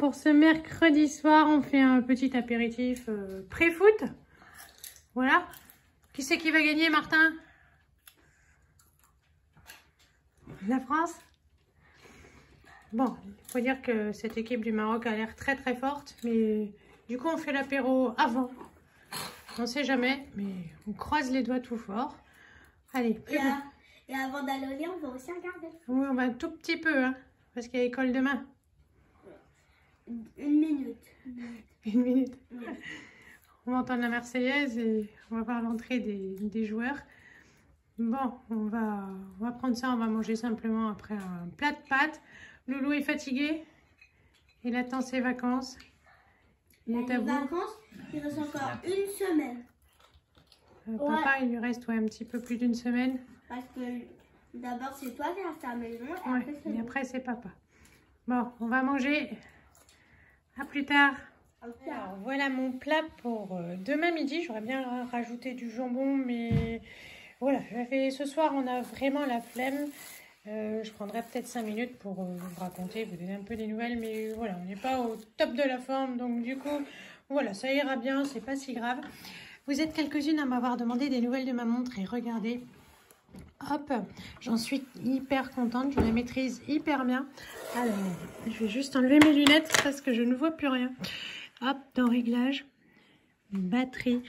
pour ce mercredi soir, on fait un petit apéritif pré-foot. Voilà. Qui c'est qui va gagner, Martin? La France? Bon, il faut dire que cette équipe du Maroc a l'air très très forte, mais du coup on fait l'apéro avant. On ne sait jamais, mais on croise les doigts tout fort. Allez, et avant d'aller au lit, on va aussi regarder. Oui, on va un tout petit peu, hein, parce qu'il y a école demain. Une minute. Une minute. Oui. On va entendre la Marseillaise et on va voir l'entrée des joueurs. Bon, on va prendre ça, on va manger simplement après un plat de pâtes. Loulou est fatigué. Il attend ses vacances. Il est à Les bout. vacances, il reste encore une semaine. Papa, il lui reste un petit peu plus d'une semaine. Parce que d'abord, c'est toi qui restes à la maison. Et après, c'est papa. Bon, on va manger. À plus tard. Alors, voilà mon plat pour demain midi. J'aurais bien rajouté du jambon, mais voilà. Ce soir, on a vraiment la flemme. Je prendrai peut-être 5 minutes pour vous raconter, vous donner un peu des nouvelles, mais voilà, on n'est pas au top de la forme, donc du coup, voilà, ça ira bien, c'est pas si grave. Vous êtes quelques-unes à m'avoir demandé des nouvelles de ma montre et regardez, hop, j'en suis hyper contente, je la maîtrise hyper bien. Alors, je vais juste enlever mes lunettes parce que je ne vois plus rien. Hop, dans réglage, batterie.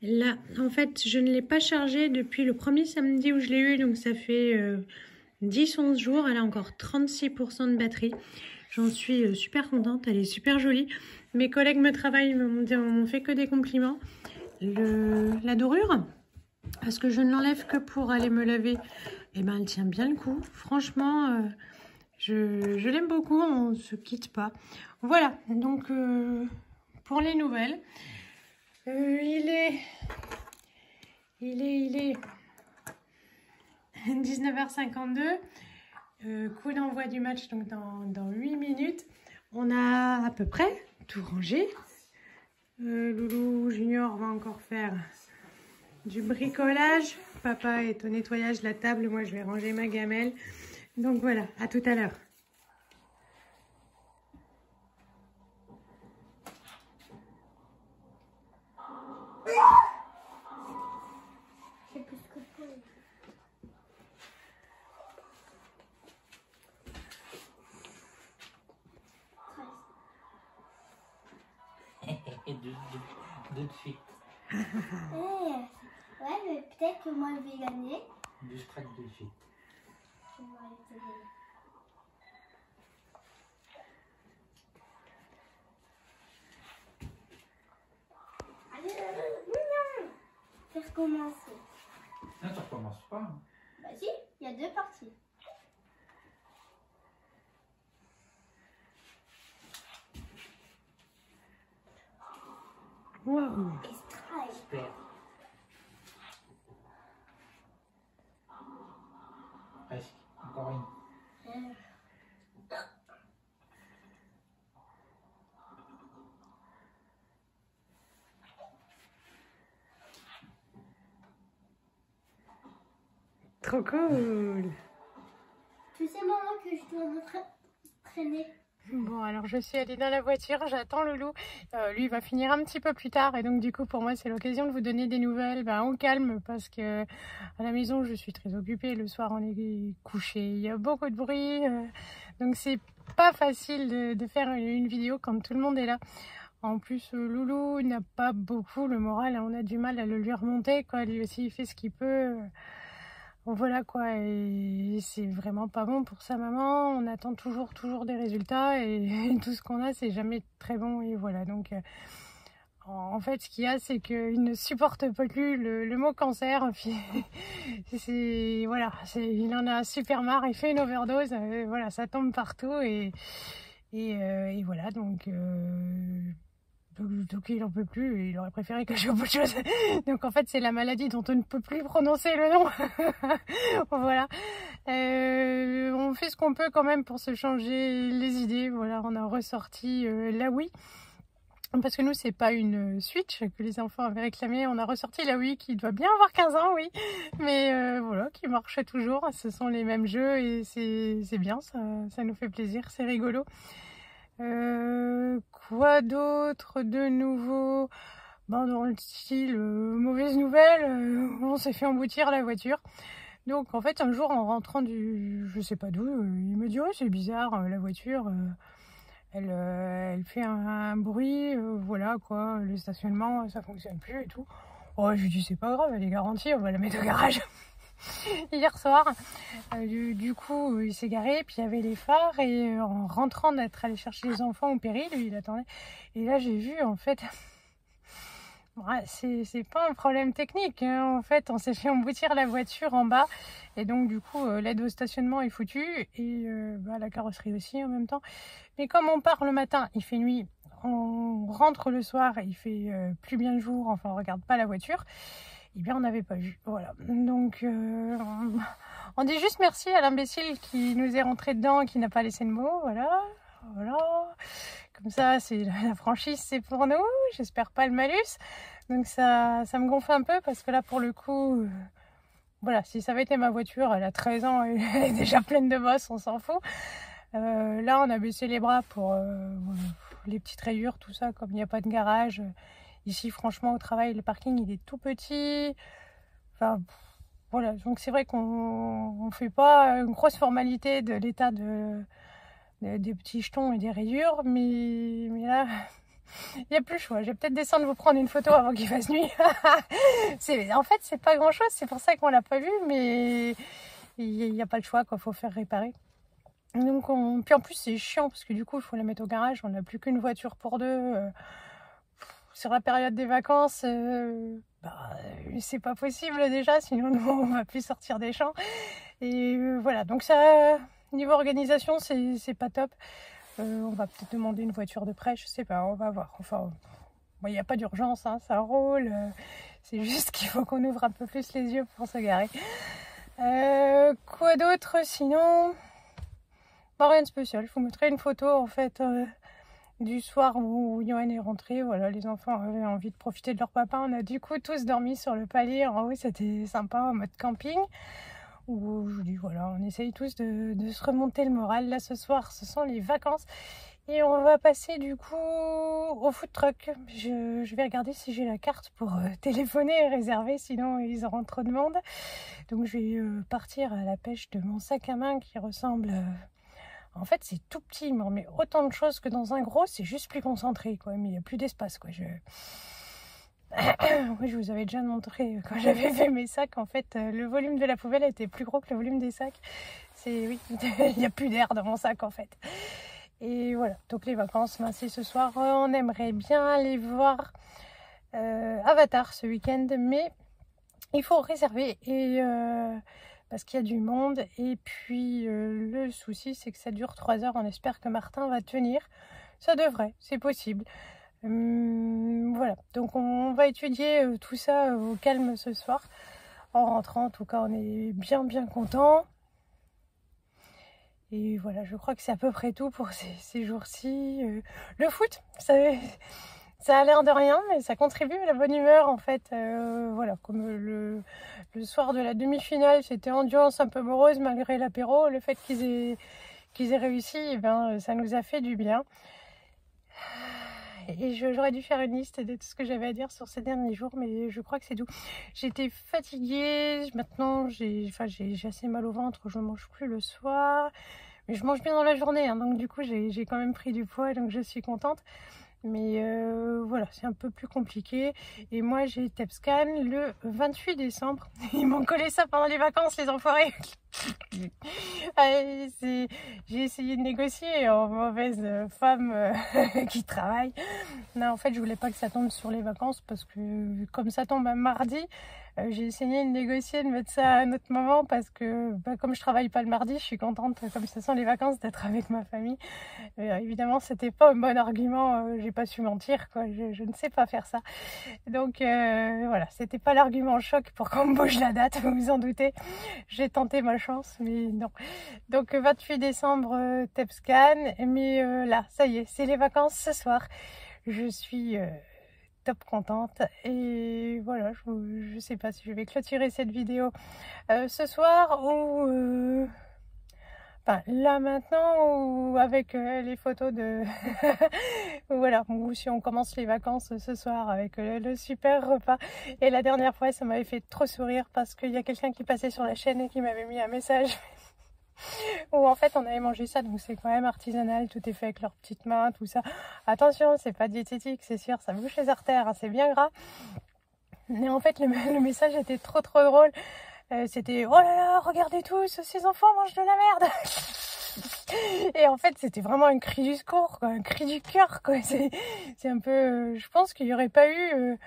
Là, en fait, je ne l'ai pas chargée depuis le premier samedi où je l'ai eu, donc ça fait 10-11 jours. Elle a encore 36% de batterie. J'en suis super contente, elle est super jolie. Mes collègues me travaillent, m'ont fait que des compliments. La dorure, parce que je ne l'enlève que pour aller me laver, et ben elle tient bien le coup. Franchement, je l'aime beaucoup, on ne se quitte pas. Voilà, donc pour les nouvelles, il est 19h52, coup d'envoi du match donc dans 8 minutes. On a à peu près tout rangé. Loulou Junior va encore faire du bricolage. Papa est au nettoyage de la table, moi je vais ranger ma gamelle. Donc voilà, à tout à l'heure. De suite. Ouais, mais peut-être que moi je vais gagner. Du strike de suite. Je vais arrêter de... Allez, non. Faire commencer. Non, tu recommences pas. Hein. Bah si, il y a 2 parties. Wow. Et strike. Super. Presque. Encore une. Trop cool. Tu sais, maman, que je dois me traîner. Bon, alors je suis allée dans la voiture, j'attends Loulou. Lui, il va finir un petit peu plus tard et donc du coup pour moi c'est l'occasion de vous donner des nouvelles au calme parce que à la maison je suis très occupée. Le soir on est couché, il y a beaucoup de bruit, donc c'est pas facile de faire une vidéo quand tout le monde est là. En plus Loulou n'a pas beaucoup le moral, on a du mal à le lui remonter quoi. Lui aussi il fait ce qu'il peut. Voilà quoi, et c'est vraiment pas bon pour sa maman. On attend toujours des résultats et tout ce qu'on a c'est jamais très bon et voilà. Donc en fait ce qu'il y a c'est qu'il ne supporte pas plus le mot cancer. Voilà, il en a super marre, il fait une overdose, voilà, ça tombe partout et voilà donc. Donc il n'en peut plus et il aurait préféré que je fasse autre chose. Donc en fait c'est la maladie dont on ne peut plus prononcer le nom. Voilà. On fait ce qu'on peut quand même pour se changer les idées. Voilà, on a ressorti la Wii. Parce que nous c'est pas une Switch que les enfants avaient réclamé. On a ressorti la Wii qui doit bien avoir 15 ans, oui. Mais voilà, qui marche toujours. Ce sont les mêmes jeux et c'est bien, ça nous fait plaisir, c'est rigolo. quoi d'autre de nouveau? Ben, dans le style mauvaise nouvelle, on s'est fait emboutir la voiture. Donc en fait un jour en rentrant je sais pas d'où, il me dit oh c'est bizarre, la voiture elle fait un bruit, voilà quoi, le stationnement ça fonctionne plus et tout. Oh je lui dis c'est pas grave, elle est garantie, on va la mettre au garage. Hier soir, du coup il s'est garé, puis il y avait les phares et en rentrant d'être allé chercher les enfants au péri, lui il attendait. Et là j'ai vu en fait, ouais, c'est pas un problème technique, hein. En fait on s'est fait emboutir la voiture en bas et donc du coup l'aide au stationnement est foutue et la carrosserie aussi en même temps. Mais comme on part le matin, il fait nuit, on rentre le soir, il fait plus bien le jour, enfin on regarde pas la voiture. Eh bien, on n'avait pas vu. Voilà. Donc, on dit juste merci à l'imbécile qui nous est rentré dedans, qui n'a pas laissé de mots. Voilà. Voilà. Comme ça, c'est la franchise, c'est pour nous. J'espère pas le malus. Donc, ça me gonfle un peu parce que là, pour le coup, voilà, si ça avait été ma voiture, elle a 13 ans et elle est déjà pleine de bosses, on s'en fout. Là, on a baissé les bras pour les petites rayures, tout ça, comme il n'y a pas de garage. Ici, franchement, au travail, le parking, il est tout petit. Enfin, voilà. Donc, c'est vrai qu'on ne fait pas une grosse formalité de l'état des petits jetons et des rayures. Mais là, il n'y a plus le choix. Je vais peut-être descendre vous prendre une photo avant qu'il fasse nuit. En fait, c'est pas grand-chose. C'est pour ça qu'on l'a pas vu. Mais il n'y a pas le choix, quoi. Faut faire réparer. Donc, puis en plus, c'est chiant parce que du coup, il faut la mettre au garage. On n'a plus qu'une voiture pour deux. Sur la période des vacances, c'est pas possible déjà, sinon nous, on va plus sortir des champs. Et voilà, donc ça, niveau organisation, c'est pas top. On va peut-être demander une voiture de prêt, je sais pas, on va voir. Enfin, il n'y a pas d'urgence, hein, ça roule. C'est juste qu'il faut qu'on ouvre un peu plus les yeux pour se garer. Quoi d'autre sinon? Pas rien de spécial, je vous montrerai une photo en fait. Du soir où Johan est rentré, voilà, les enfants avaient envie de profiter de leur papa. On a du coup tous dormi sur le palier. En haut, c'était sympa en mode camping. Où je vous dis, voilà, on essaye tous de se remonter le moral. Là, ce soir, ce sont les vacances. Et on va passer du coup au food truck. Je vais regarder si j'ai la carte pour téléphoner et réserver, sinon ils auront trop de monde. Donc je vais partir à la pêche de mon sac à main qui ressemble... En fait, c'est tout petit, il me remet autant de choses que dans un gros, c'est juste plus concentré, quoi. Mais il n'y a plus d'espace, quoi. Oui, je vous avais déjà montré quand j'avais fait mes sacs. En fait, le volume de la poubelle était plus gros que le volume des sacs. Oui, il n'y a plus d'air dans mon sac, en fait. Et voilà, donc les vacances, c'est ce soir. On aimerait bien aller voir Avatar ce week-end, mais il faut réserver et... parce qu'il y a du monde et puis le souci c'est que ça dure 3 heures, on espère que Martin va tenir, ça devrait, c'est possible. Voilà, donc on va étudier tout ça au calme ce soir, en rentrant. En tout cas on est bien content. Et voilà, je crois que c'est à peu près tout pour ces jours-ci. Le foot, ça a l'air de rien, mais ça contribue à la bonne humeur en fait. Voilà, comme le soir de la demi-finale, c'était ambiance un peu morose malgré l'apéro. Le fait qu'ils aient réussi, eh ben, ça nous a fait du bien. Et j'aurais dû faire une liste de tout ce que j'avais à dire sur ces derniers jours, mais je crois que c'est tout. J'étais fatiguée, maintenant j'ai assez mal au ventre, je ne mange plus le soir. Mais je mange bien dans la journée, hein, donc du coup j'ai quand même pris du poids, donc je suis contente. Mais voilà, c'est un peu plus compliqué. Et moi, j'ai TEPSCAN le 28 décembre. Ils m'ont collé ça pendant les vacances, les enfoirés. J'ai essayé de négocier en mauvaise femme qui travaille. Non, en fait, je voulais pas que ça tombe sur les vacances parce que comme ça tombe un mardi, j'ai essayé de négocier, de mettre ça à un autre moment parce que comme je travaille pas le mardi, je suis contente, comme ce sont les vacances, d'être avec ma famille. Évidemment, c'était pas un bon argument, j'ai pas su mentir, quoi. Je ne sais pas faire ça. Donc voilà, c'était pas l'argument choc pour qu'on me bouge la date, vous vous en doutez. J'ai tenté ma chance, mais non. Donc 28 décembre, TEPSCAN, mais là, ça y est, c'est les vacances ce soir. Je suis top contente et voilà, je sais pas si je vais clôturer cette vidéo ce soir ou Enfin, là maintenant, ou avec les photos de... voilà, ou si on commence les vacances ce soir avec le super repas. Et la dernière fois, ça m'avait fait trop sourire parce qu'il y a quelqu'un qui passait sur la chaîne et qui m'avait mis un message où en fait on avait mangé ça, donc c'est quand même artisanal, tout est fait avec leurs petites mains, tout ça. Attention, c'est pas diététique, c'est sûr, ça bouche les artères, hein, c'est bien gras. Mais en fait, le message était trop drôle. C'était « Oh là là, regardez tous, ces enfants mangent de la merde !» Et en fait, c'était vraiment un cri du secours, quoi, un cri du cœur, quoi. C'est un peu... je pense qu'il n'y aurait pas eu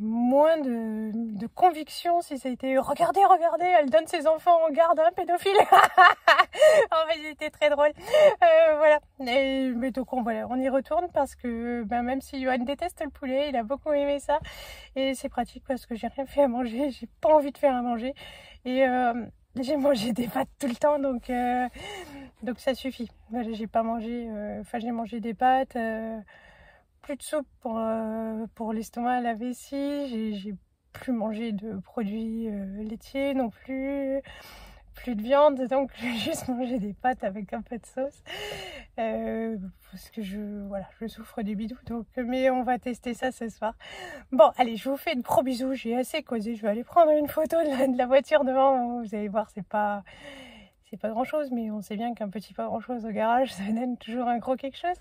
moins de conviction si ça a été « Regardez, regardez, elle donne ses enfants en garde à un pédophile !» En fait, c'était très drôle. Voilà. Mais donc, voilà, on y retourne parce que même si Johan déteste le poulet, il a beaucoup aimé ça. Et c'est pratique parce que j'ai rien fait à manger, j'ai pas envie de faire à manger. Et j'ai mangé des pâtes tout le temps, donc ça suffit. Voilà, j'ai pas mangé, j'ai mangé des pâtes, plus de soupe pour l'estomac, la vessie, j'ai plus mangé de produits laitiers non plus. Plus de viande, donc je vais juste manger des pâtes avec un peu de sauce parce que je souffre du bidou, donc mais on va tester ça ce soir. Bon, allez, je vous fais de gros bisous, j'ai assez causé, je vais aller prendre une photo de la voiture devant, vous allez voir, c'est pas grand chose, mais on sait bien qu'un petit pas grand chose au garage, ça donne toujours un gros quelque chose.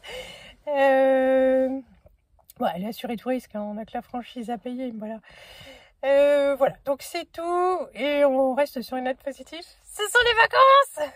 Ouais, l'assuré tout risque, hein, on a que la franchise à payer, voilà. Voilà, donc c'est tout et on reste sur une note positive. Ce sont les vacances!